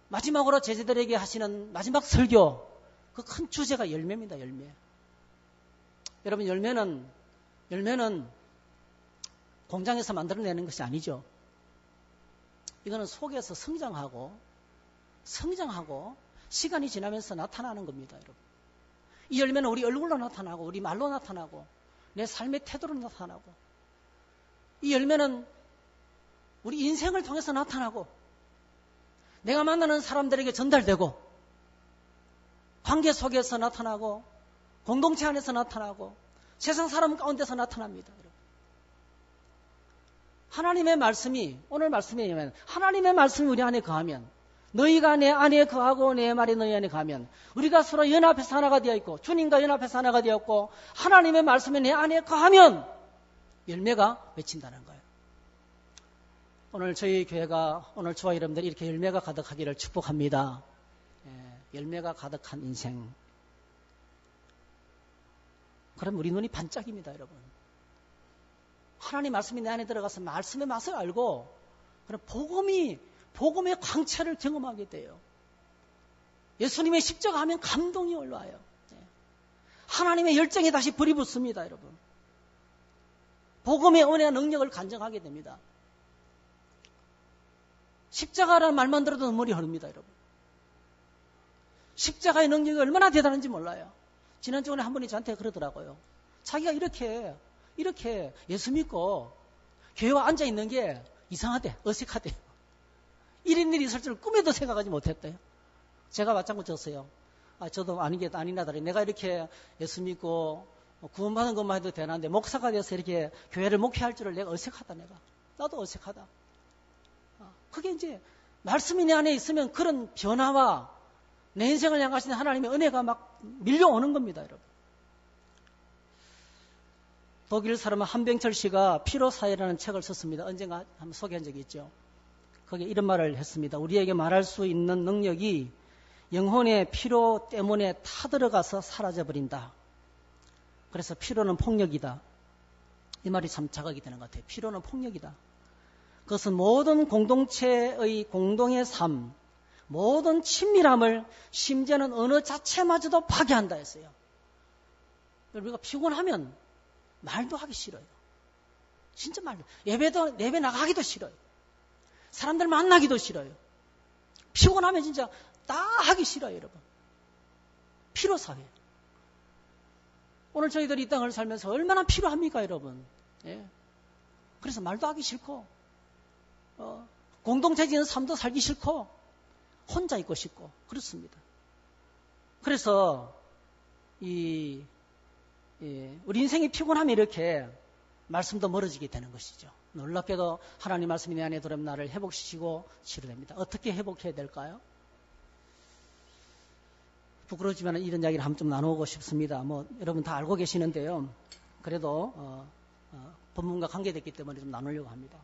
마지막으로 제자들에게 하시는 마지막 설교, 그 큰 주제가 열매입니다. 열매. 여러분, 열매는 공장에서 만들어내는 것이 아니죠. 이거는 속에서 성장하고 시간이 지나면서 나타나는 겁니다. 여러분. 이 열매는 우리 얼굴로 나타나고 우리 말로 나타나고 내 삶의 태도로 나타나고, 이 열매는 우리 인생을 통해서 나타나고 내가 만나는 사람들에게 전달되고 관계 속에서 나타나고 공동체 안에서 나타나고 세상 사람 가운데서 나타납니다. 여러분. 하나님의 말씀이, 오늘 말씀에 의하면 하나님의 말씀이 우리 안에 거하면, 너희가 내 안에 거하고 내 말이 너희 안에 거하면 우리가 서로 연합해서 하나가 되어 있고 주님과 연합해서 하나가 되었고 하나님의 말씀이 내 안에 거하면 열매가 맺힌다는 거예요. 오늘 저희 교회가, 오늘 저와 여러분들이 이렇게 열매가 가득하기를 축복합니다. 열매가 가득한 인생. 그럼 우리 눈이 반짝입니다, 여러분. 하나님 말씀이 내 안에 들어가서 말씀의 맛을 알고 그럼 복음의 광채를 경험하게 돼요. 예수님의 십자가 하면 감동이 올라와요. 하나님의 열정에 다시 불이 붙습니다, 여러분. 복음의 은혜와 능력을 간증하게 됩니다. 십자가라는 말만 들어도 눈물이 흐릅니다, 여러분. 십자가의 능력이 얼마나 대단한지 몰라요. 지난주에 한 분이 저한테 그러더라고요. 자기가 이렇게 예수 믿고 교회에 앉아 있는 게 이상하대, 어색하대. 이런 일이 있을 줄 꿈에도 생각하지 못했대요. 제가 맞장구 쳤어요. 저도 아닌 게 아니나 다르게 내가 이렇게 예수 믿고 구원받은 것만 해도 되는데 목사가 돼서 이렇게 교회를 목회할 줄을 내가 어색하다 내가. 나도 어색하다. 그게 이제 말씀이 내 안에 있으면 그런 변화와 내 인생을 향하시는 하나님의 은혜가 막 밀려오는 겁니다, 여러분. 독일 사람 한병철 씨가 피로사회라는 책을 썼습니다. 언젠가 한번 소개한 적이 있죠. 거기에 이런 말을 했습니다. 우리에게 말할 수 있는 능력이 영혼의 피로 때문에 타들어가서 사라져버린다. 그래서 피로는 폭력이다. 이 말이 참 자각이 되는 것 같아요. 피로는 폭력이다. 그것은 모든 공동체의 공동의 삶, 모든 친밀함을 심지어는 언어 자체마저도 파괴한다 했어요. 우리가 피곤하면 말도 하기 싫어요. 진짜 말도. 예배 나가기도 싫어요. 사람들 만나기도 싫어요. 피곤하면 진짜 다 하기 싫어요, 여러분. 피로사회. 오늘 저희들이 이 땅을 살면서 얼마나 필요합니까, 여러분? 예. 그래서 말도 하기 싫고, 공동체적인 삶도 살기 싫고, 혼자 있고 싶고, 그렇습니다. 그래서, 우리 인생이 피곤하면 이렇게 말씀도 멀어지게 되는 것이죠. 놀랍게도 하나님 말씀이 내 안에 들어오면 나를 회복시키고 치료됩니다. 어떻게 회복해야 될까요? 부끄러우지만 이런 이야기를 한번 좀 나누고 싶습니다. 여러분 다 알고 계시는데요. 그래도 본문과 관계됐기 때문에 좀 나누려고 합니다.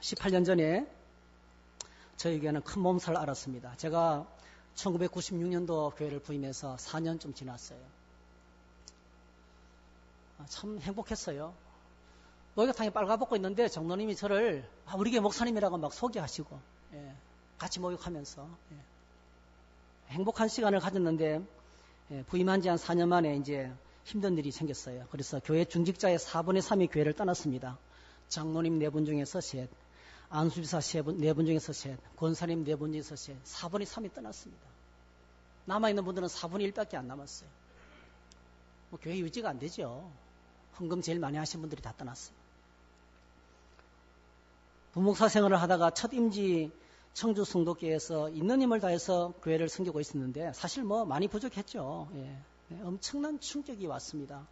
18년 전에 저에게는 큰 몸살을 앓았습니다. 제가 1996년도 교회를 부임해서 4년쯤 지났어요. 참 행복했어요. 목욕탕에 빨가벗고 있는데 장로님이 저를 우리 교회 목사님이라고 막 소개하시고 같이 목욕하면서 행복한 시간을 가졌는데 부임한 지 한 4년 만에 이제 힘든 일이 생겼어요. 그래서 교회 중직자의 4분의 3이 교회를 떠났습니다. 장로님 4분 중에서 셋, 안수지사 4분 중에서 셋, 권사님 4분 중에서 셋, 4분의 3이 떠났습니다. 남아있는 분들은 4분의 1밖에 안 남았어요. 교회 유지가 안 되죠. 헌금 제일 많이 하신 분들이 다 떠났어요. 부목사 생활을 하다가 첫 임지 청주 성도교회에서 있는 힘을 다해서 교회를 섬기고 있었는데 사실 많이 부족했죠. 엄청난 충격이 왔습니다.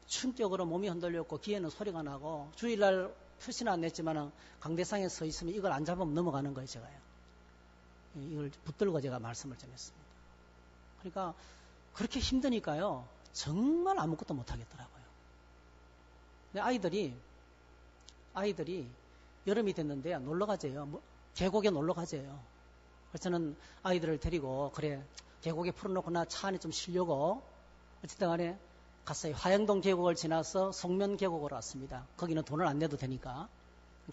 충격으로 몸이 흔들렸고 귀에는 소리가 나고 주일날 표시는 안 냈지만 강대상에 서 있으면 이걸 안 잡으면 넘어가는 거예요, 제가요. 이걸 붙들고 제가 말씀을 전했습니다. 그러니까 그렇게 힘드니까요. 정말 아무것도 못 하겠더라고요. 근데 아이들이 여름이 됐는데 놀러 가재요. 계곡에 놀러 가재요. 그래서 저는 아이들을 데리고 그래 계곡에 풀어놓고 나 차 안에 좀 쉬려고 어쨌든 간에 갔어요. 화영동 계곡을 지나서 송면 계곡으로 왔습니다. 거기는 돈을 안 내도 되니까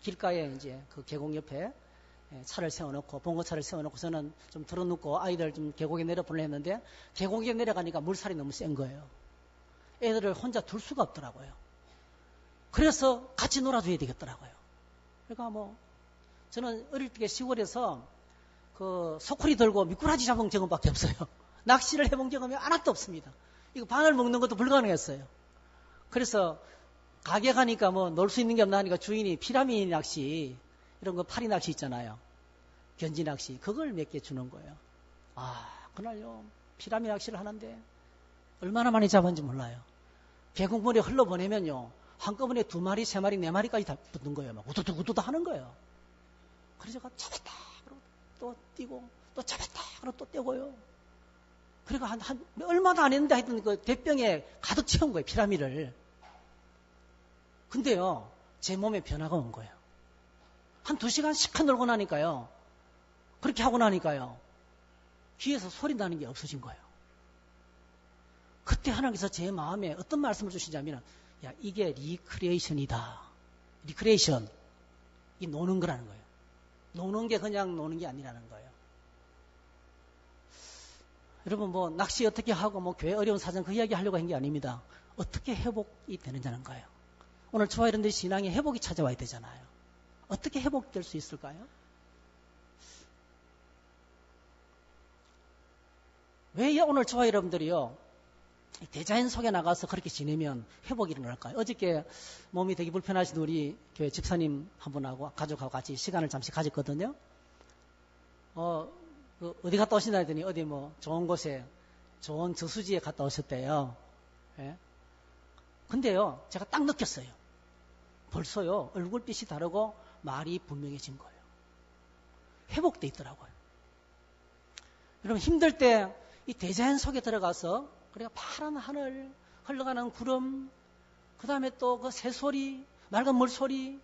길가에 이제 그 계곡 옆에 차를 세워놓고 봉고차를 세워놓고 저는 좀 들어눕고 아이들 좀 계곡에 내려보내려 했는데 계곡에 내려가니까 물살이 너무 센 거예요. 애들을 혼자 둘 수가 없더라고요. 그래서 같이 놀아줘야 되겠더라고요. 그러니까 저는 어릴 때 시골에서 그 소쿠리 들고 미꾸라지 잡은 경험밖에 없어요. 낚시를 해본 경험이 하나도 없습니다. 이거 바늘 먹는 것도 불가능했어요. 그래서 가게 가니까 놀 수 있는 게 없나 하니까 주인이 피라미 낚시 이런 거 파리 낚시 있잖아요. 견지 낚시 그걸 몇 개 주는 거예요. 그날요 피라미 낚시를 하는데 얼마나 많이 잡았는지 몰라요. 계곡물에 흘러보내면요 한꺼번에 2마리, 3마리, 4마리까지 다 붙는 거예요. 막 우두둑 하는 거예요. 그래서 제가 잡았다 그러고 또 뛰고 또 잡았다 그러고 또 떼고요. 그리고 한 얼마도 안 했는데 하여튼 그 대병에 가득 채운 거예요. 피라미를. 근데요 제 몸에 변화가 온 거예요. 한 2시간 시간 놀고 나니까요. 그렇게 하고 나니까요. 귀에서 소리 나는 게 없어진 거예요. 그때 하나님께서 제 마음에 어떤 말씀을 주시냐면 이게 리크리에이션이다. 리크리에이션. 이 노는 거라는 거예요. 노는 게 그냥 노는 게 아니라는 거예요. 여러분 낚시 어떻게 하고 교회 어려운 사정 그 이야기 하려고 한 게 아닙니다. 어떻게 회복이 되느냐는 거예요. 오늘 저와 여러분들이 신앙에 회복이 찾아와야 되잖아요. 어떻게 회복될 수 있을까요? 왜 오늘 저와 여러분들이요 대자연 속에 나가서 그렇게 지내면 회복이 일어날까요? 어저께 몸이 되게 불편하신 우리 교회 집사님 한 분하고 가족하고 같이 시간을 잠시 가졌거든요. 어디 갔다 오신다 했더니 어디 뭐 좋은 곳에 좋은 저수지에 갔다 오셨대요. 예? 근데요, 제가 딱 느꼈어요. 벌써요, 얼굴빛이 다르고 말이 분명해진 거예요. 회복돼 있더라고요. 여러분, 힘들 때 이 대자연 속에 들어가서 그래가 파란 하늘, 흘러가는 구름, 그 다음에 또 그 새소리, 맑은 물소리,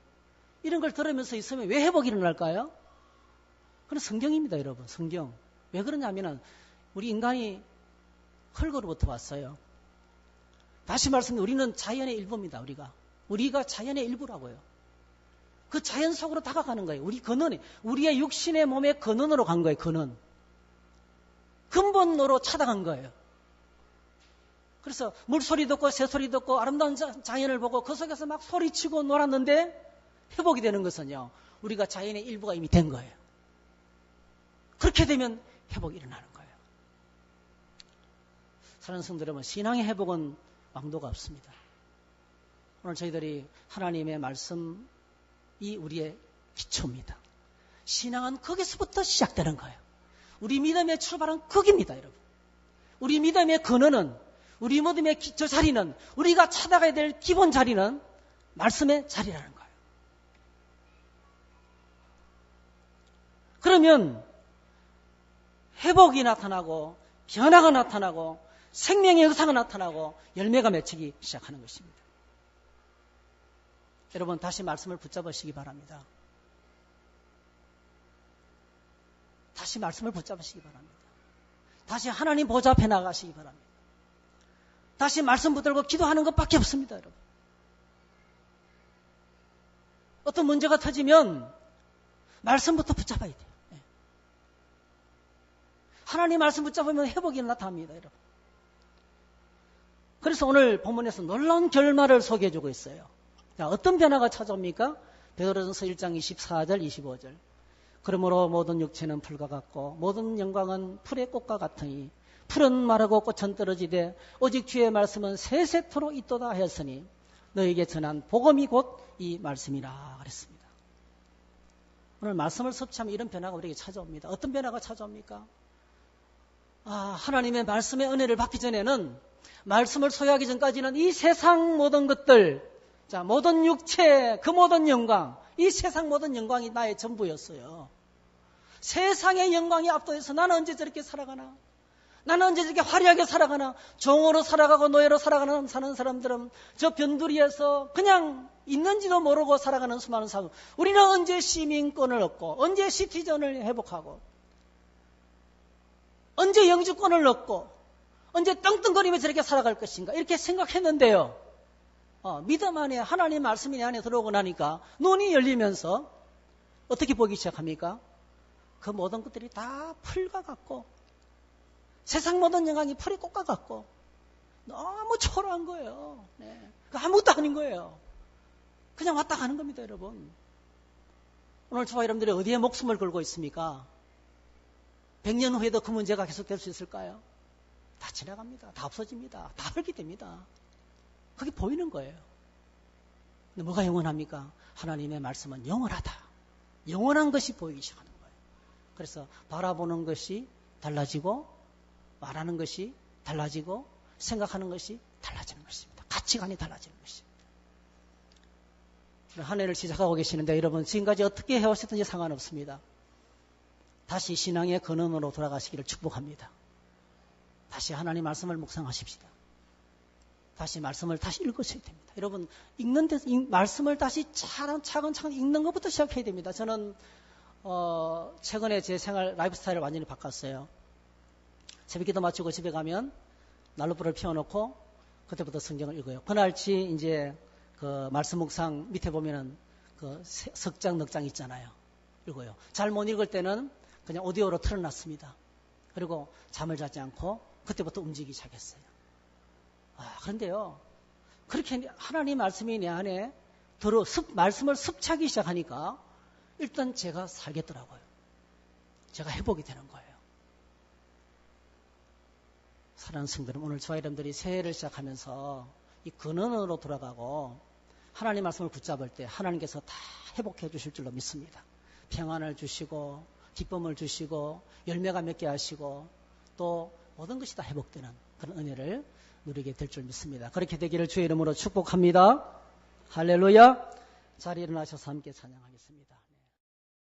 이런 걸 들으면서 있으면 왜 회복이 일어날까요? 그건 성경입니다, 여러분. 성경. 왜 그러냐면은 우리 인간이 흙으로부터 왔어요. 다시 말씀드리면 우리는 자연의 일부입니다. 우리가 자연의 일부라고요. 그 자연 속으로 다가가는 거예요. 우리 근원에, 우리의 육신의 몸의 근원으로 간 거예요. 근원. 근본으로 찾아간 거예요. 그래서 물소리 듣고 새소리 듣고 아름다운 자연을 보고 그 속에서 막 소리치고 놀았는데 회복이 되는 것은요, 우리가 자연의 일부가 이미 된 거예요. 그렇게 되면 회복이 일어나는 거예요. 사랑하는 성도 여러분, 신앙의 회복은 왕도가 없습니다. 오늘 저희들이 하나님의 말씀이 우리의 기초입니다. 신앙은 거기서부터 시작되는 거예요. 우리 믿음의 출발은 거기입니다, 여러분. 우리 믿음의 근원은, 우리 믿음의 기초 자리는, 우리가 찾아가야 될 기본 자리는 말씀의 자리라는 거예요. 그러면 회복이 나타나고 변화가 나타나고 생명의 역사가 나타나고 열매가 맺히기 시작하는 것입니다. 여러분, 다시 말씀을 붙잡으시기 바랍니다. 다시 말씀을 붙잡으시기 바랍니다. 다시 하나님 보좌 앞에 나가시기 바랍니다. 다시 말씀 붙들고 기도하는 것밖에 없습니다, 여러분. 어떤 문제가 터지면 말씀부터 붙잡아야 돼요. 하나님 말씀 붙잡으면 회복이 나타납니다, 여러분. 그래서 오늘 본문에서 놀라운 결말을 소개해주고 있어요. 자, 어떤 변화가 찾아옵니까? 베드로전서 1장 24절, 25절. 그러므로 모든 육체는 풀과 같고 모든 영광은 풀의 꽃과 같으니 풀은 마르고 꽃은 떨어지되 오직 주의 말씀은 세세토록 있도다 하였으니 너에게 전한 복음이 곧 이 말씀이라 그랬습니다. 오늘 말씀을 섭취하면 이런 변화가 우리에게 찾아옵니다. 어떤 변화가 찾아옵니까? 하나님의 말씀의 은혜를 받기 전에는, 말씀을 소유하기 전까지는 이 세상 모든 것들, 자, 모든 육체, 그 모든 영광, 이 세상 모든 영광이 나의 전부였어요. 세상의 영광이 압도해서 나는 언제 저렇게 살아가나? 나는 언제 저렇게 화려하게 살아가나? 종으로 살아가고 노예로 사는 사람들은 저 변두리에서 그냥 있는지도 모르고 살아가는 수많은 사람. 우리는 언제 시민권을 얻고, 언제 시티즌을 회복하고, 언제 영주권을 얻고, 언제 떵떵거리며 저렇게 살아갈 것인가? 이렇게 생각했는데요. 믿음 안에, 하나님 말씀이 내 안에 들어오고 나니까 눈이 열리면서 어떻게 보기 시작합니까? 그 모든 것들이 다 풀과 같고, 세상 모든 영광이 풀의 꽃과 같고, 너무 초라한 거예요. 네. 아무것도 아닌 거예요. 그냥 왔다 가는 겁니다, 여러분. 오늘 저와 여러분들이 어디에 목숨을 걸고 있습니까? 100년 후에도 그 문제가 계속될 수 있을까요? 다 지나갑니다. 다 없어집니다. 다 헐기됩니다. 그게 보이는 거예요. 근데 뭐가 영원합니까? 하나님의 말씀은 영원하다. 영원한 것이 보이기 시작하는 거예요. 그래서 바라보는 것이 달라지고, 말하는 것이 달라지고, 생각하는 것이 달라지는 것입니다. 가치관이 달라지는 것입니다. 한 해를 시작하고 계시는데 여러분, 지금까지 어떻게 해오셨든지 상관없습니다. 다시 신앙의 근원으로 돌아가시기를 축복합니다. 다시 하나님 말씀을 묵상하십시다. 다시 말씀을 다시 읽으셔야 됩니다. 여러분, 읽는 데 말씀을 다시 차근차근 읽는 것부터 시작해야 됩니다. 저는 최근에 제 생활 라이프 스타일을 완전히 바꿨어요. 새벽기도 마치고 집에 가면 난로불을 피워놓고 그때부터 성경을 읽어요. 그날치 이제 그 말씀 묵상 밑에 보면은 그 석장, 넉장 있잖아요. 읽어요. 잘 못 읽을 때는 그냥 오디오로 틀어놨습니다. 그리고 잠을 자지 않고 그때부터 움직이기 시작했어요. 그런데요, 그렇게 하나님 말씀이 내 안에 말씀을 습착하기 시작하니까 일단 제가 살겠더라고요. 제가 회복이 되는 거예요. 사랑하는 성도님, 오늘 저와 여러분들이 새해를 시작하면서 이 근원으로 돌아가고 하나님 말씀을 붙잡을 때 하나님께서 다 회복해 주실 줄로 믿습니다. 평안을 주시고 기쁨을 주시고 열매가 맺게 하시고 또 모든 것이 다 회복되는 그런 은혜를 누리게 될 줄 믿습니다. 그렇게 되기를 주의 이름으로 축복합니다. 할렐루야. 자리에 일어나셔서 함께 찬양하겠습니다.